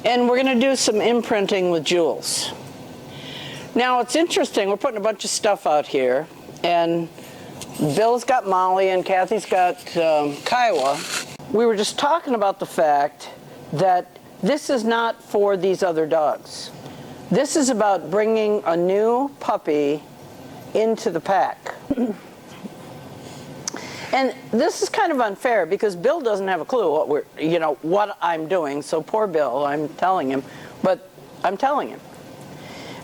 And we're going to do some imprinting with Jules. Now it's interesting, we're putting a bunch of stuff out here, and Bill's got Molly and Kathy's got Kiowa. We were just talking about the fact that this is not for these other dogs. This is about bringing a new puppy into the pack. And this is kind of unfair because Bill doesn't have a clue what I'm doing. So poor Bill, I'm telling him, but I'm telling him.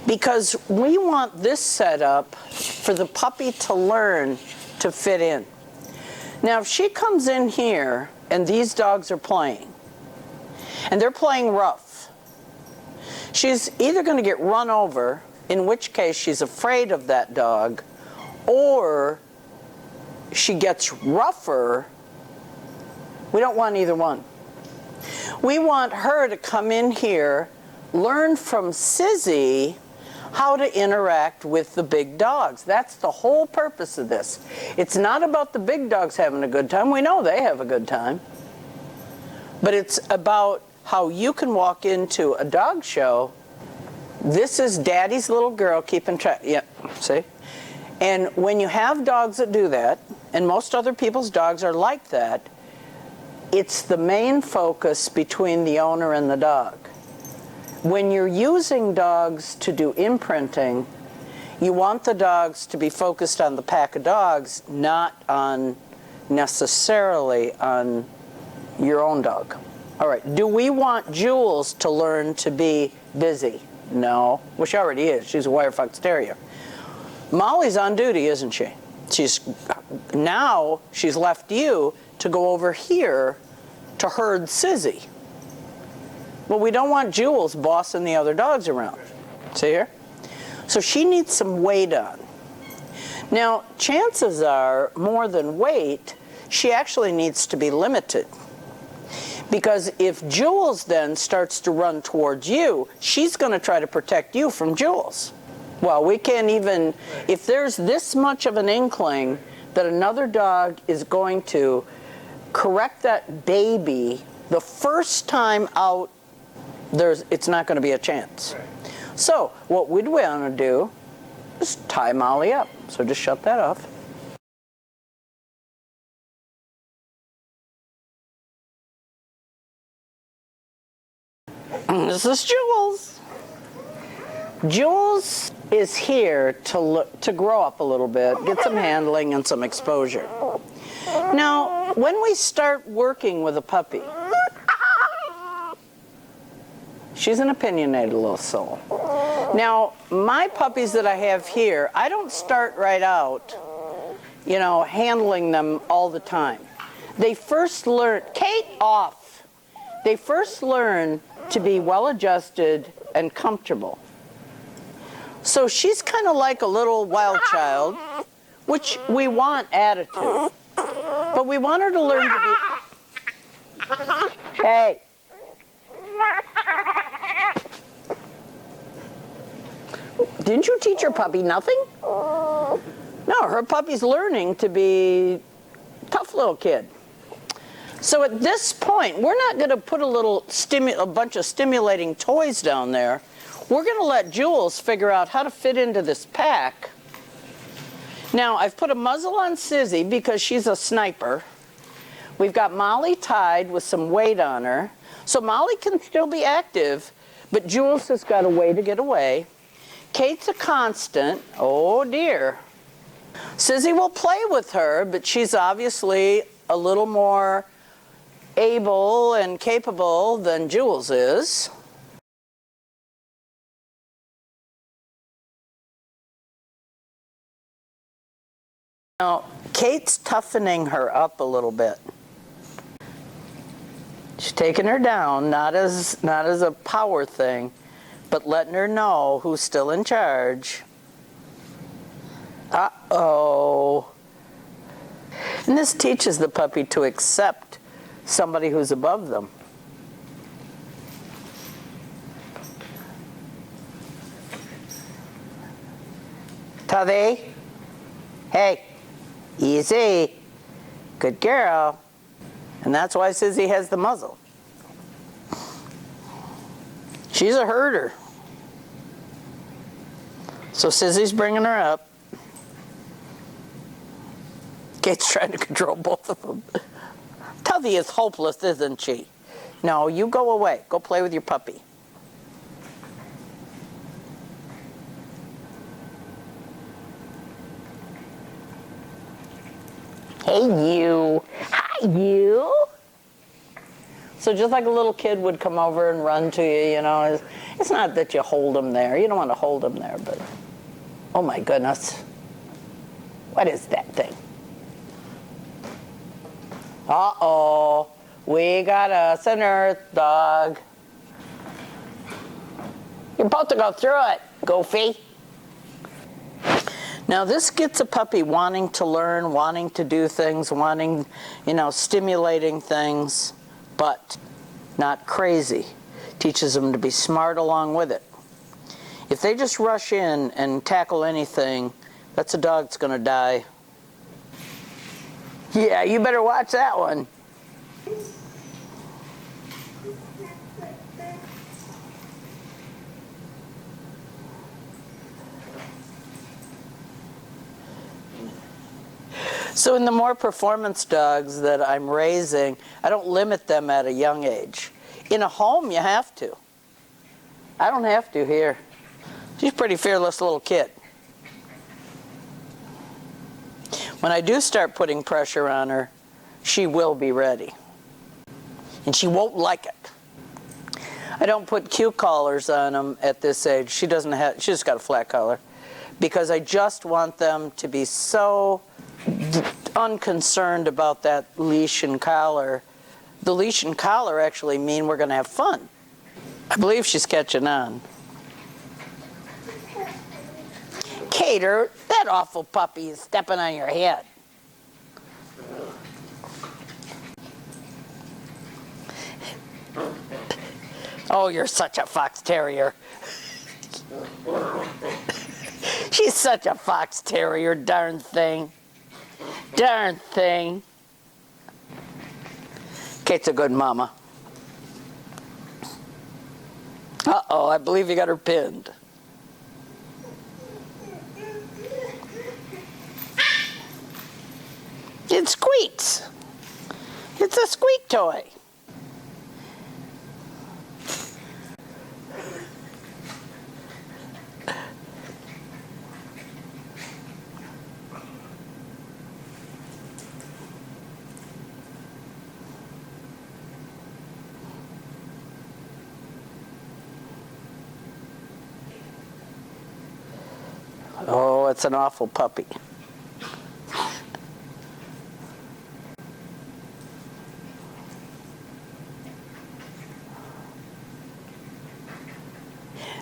Because we want this set up for the puppy to learn to fit in. Now, if she comes in here and these dogs are playing, and they're playing rough, she's either going to get run over, in which case she's afraid of that dog, or she gets rougher. We don't want either one. We want her to come in here, learn from Sizzy how to interact with the big dogs. That's the whole purpose of this. It's not about the big dogs having a good time. We know they have a good time. But it's about how you can walk into a dog show. This is Daddy's little girl keeping track. Yeah, see? And when you have dogs that do that, and most other people's dogs are like that, it's the main focus between the owner and the dog. When you're using dogs to do imprinting, you want the dogs to be focused on the pack of dogs, not on necessarily on your own dog. All right, do we want Jules to learn to be busy? No, well, she already is. She's a wire fox terrier. Molly's on duty, isn't she? Now she's left you to go over here to herd Sizzy. Well, we don't want Jules bossing the other dogs around. See here? So she needs some weight on. Now, chances are, more than weight, she actually needs to be limited. Because if Jules then starts to run towards you, she's going to try to protect you from Jules. Well, we can't even, if there's this much of an inkling that another dog is going to correct that baby the first time out, it's not going to be a chance. So what we'd want to do is tie Molly up. So just shut that off. This is Jules. Jules is here to grow up a little bit, get some handling and some exposure. Now, when we start working with a puppy, she's an opinionated little soul. Now, my puppies that I have here, I don't start right out, handling them all the time. They first learn, Kate, off. They first learn to be well-adjusted and comfortable. So she's kind of like a little wild child, which we want attitude. But we want her to learn to be... Hey. Didn't you teach your puppy nothing? No, her puppy's learning to be a tough little kid. So at this point, we're not going to put a bunch of stimulating toys down there. We're going to let Jules figure out how to fit into this pack. Now, I've put a muzzle on Sizzy because she's a sniper. We've got Molly tied with some weight on her. So Molly can still be active, but Jules has got a way to get away. Kate's a constant. Oh, dear. Sizzy will play with her, but she's obviously a little more able and capable than Jules is. Now, Kate's toughening her up a little bit. She's taking her down, not as a power thing, but letting her know who's still in charge. Uh-oh. And this teaches the puppy to accept somebody who's above them. Tubby? Hey. Easy. Good girl. And that's why Sizzy has the muzzle. She's a herder. So Sissy's bringing her up. Kate's trying to control both of them. Tubby is hopeless, isn't she? No, you go away. Go play with your puppy. Hey, you. Hi, you. So just like a little kid would come over and run to you, you know, it's not that you hold them there. You don't want to hold them there, but oh my goodness. What is that thing? Uh-oh. We got us an earth dog. You're about to go through it, Goofy. Now this gets a puppy wanting to learn, wanting to do things, wanting, you know, stimulating things, but not crazy. Teaches them to be smart along with it. If they just rush in and tackle anything, that's a dog that's going to die. Yeah, you better watch that one. So in the more performance dogs that I'm raising, I don't limit them at a young age. In a home, you have to. I don't have to here. She's a pretty fearless little kid. When I do start putting pressure on her, she will be ready. And she won't like it. I don't put cue collars on them at this age. She just got a flat collar. Because I just want them to be so unconcerned about that leash and collar. The leash and collar actually mean we're going to have fun. I believe she's catching on. Cater, that awful puppy is stepping on your head. Oh, you're such a fox terrier. She's such a fox terrier, darn thing. Darn thing. Kate's a good mama. Uh-oh, I believe you got her pinned. It squeaks. It's a squeak toy. Oh, it's an awful puppy.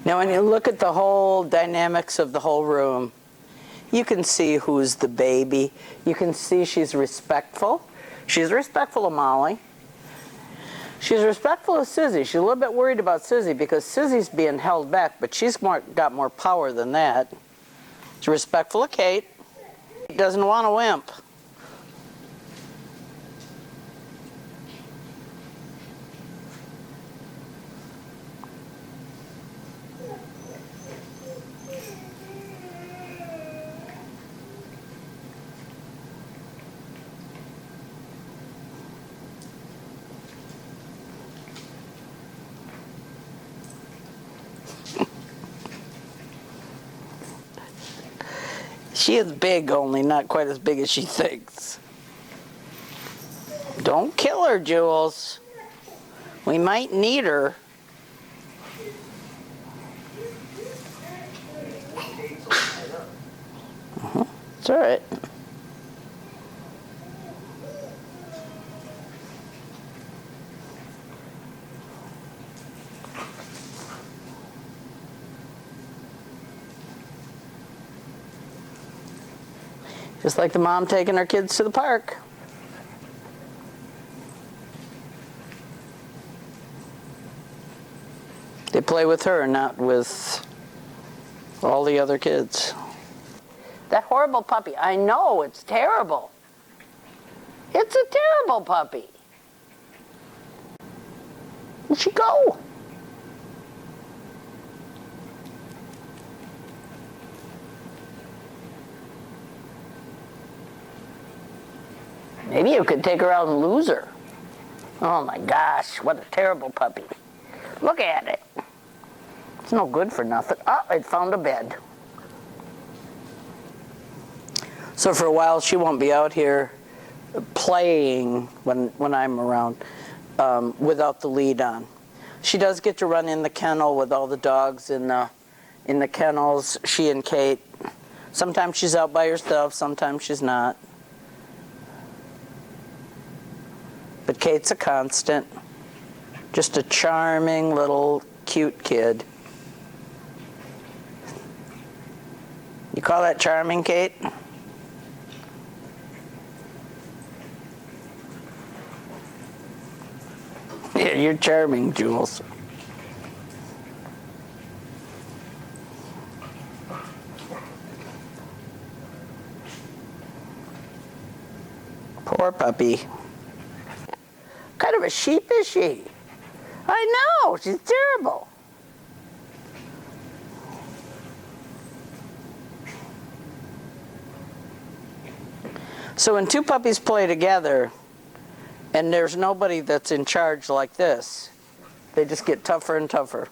Now, when you look at the whole dynamics of the whole room, you can see who's the baby. You can see she's respectful. She's respectful of Molly. She's respectful of Susie. She's a little bit worried about Susie because Susie's being held back, but she's got more power than that. She's respectful of Kate. She doesn't want a wimp. She is big, only not quite as big as she thinks. Don't kill her, Jules. We might need her. It's all right. Just like the mom taking her kids to the park. They play with her, not with all the other kids. That horrible puppy. I know, it's terrible. It's a terrible puppy. Where'd she go? Maybe you could take her out and lose her. Oh my gosh, what a terrible puppy. Look at it. It's no good for nothing. Oh, it found a bed. So for a while she won't be out here playing when I'm around without the lead on. She does get to run in the kennel with all the dogs in the kennels, she and Kate. Sometimes she's out by herself, sometimes she's not. But Kate's a constant. Just a charming little cute kid. You call that charming, Kate? Yeah, you're charming, Jules. Poor puppy. What kind of a sheep is she? I know, she's terrible. So when two puppies play together, and there's nobody that's in charge like this, they just get tougher and tougher.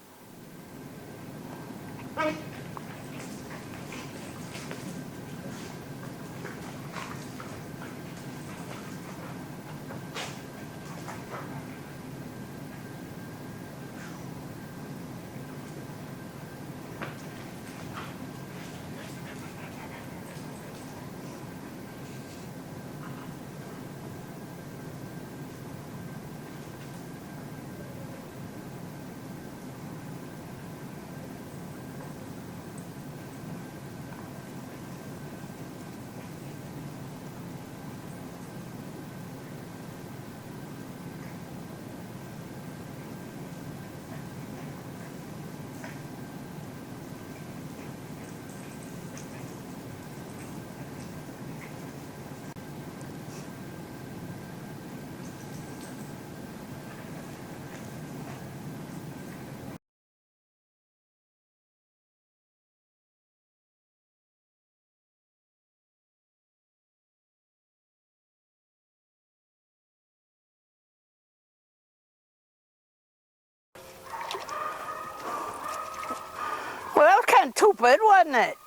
Well, that was kind of stupid, wasn't it?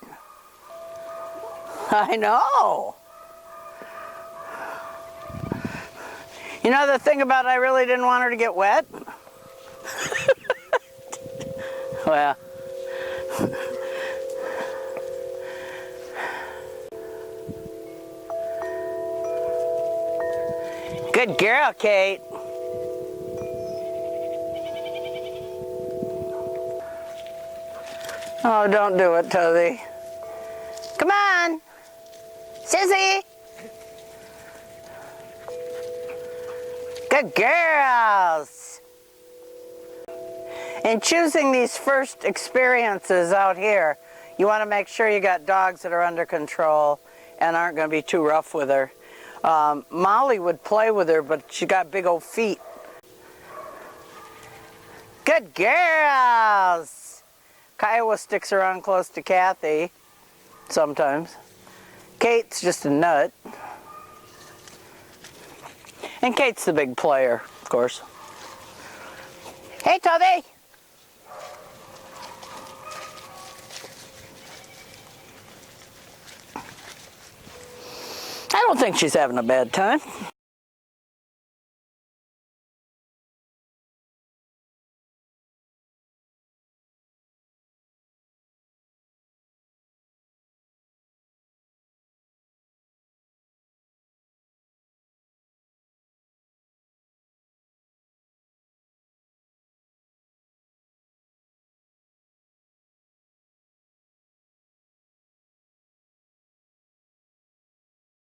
I know. You know the thing about I really didn't want her to get wet? Well. Good girl, Kate. Oh, don't do it, Toby. Come on. Sissy. Good girls. In choosing these first experiences out here, you want to make sure you got dogs that are under control and aren't going to be too rough with her. Molly would play with her, but she got big old feet. Good girls. Kiowa sticks around close to Kathy sometimes. Kate's just a nut. And Kate's the big player, of course. Hey, Toby! I don't think she's having a bad time.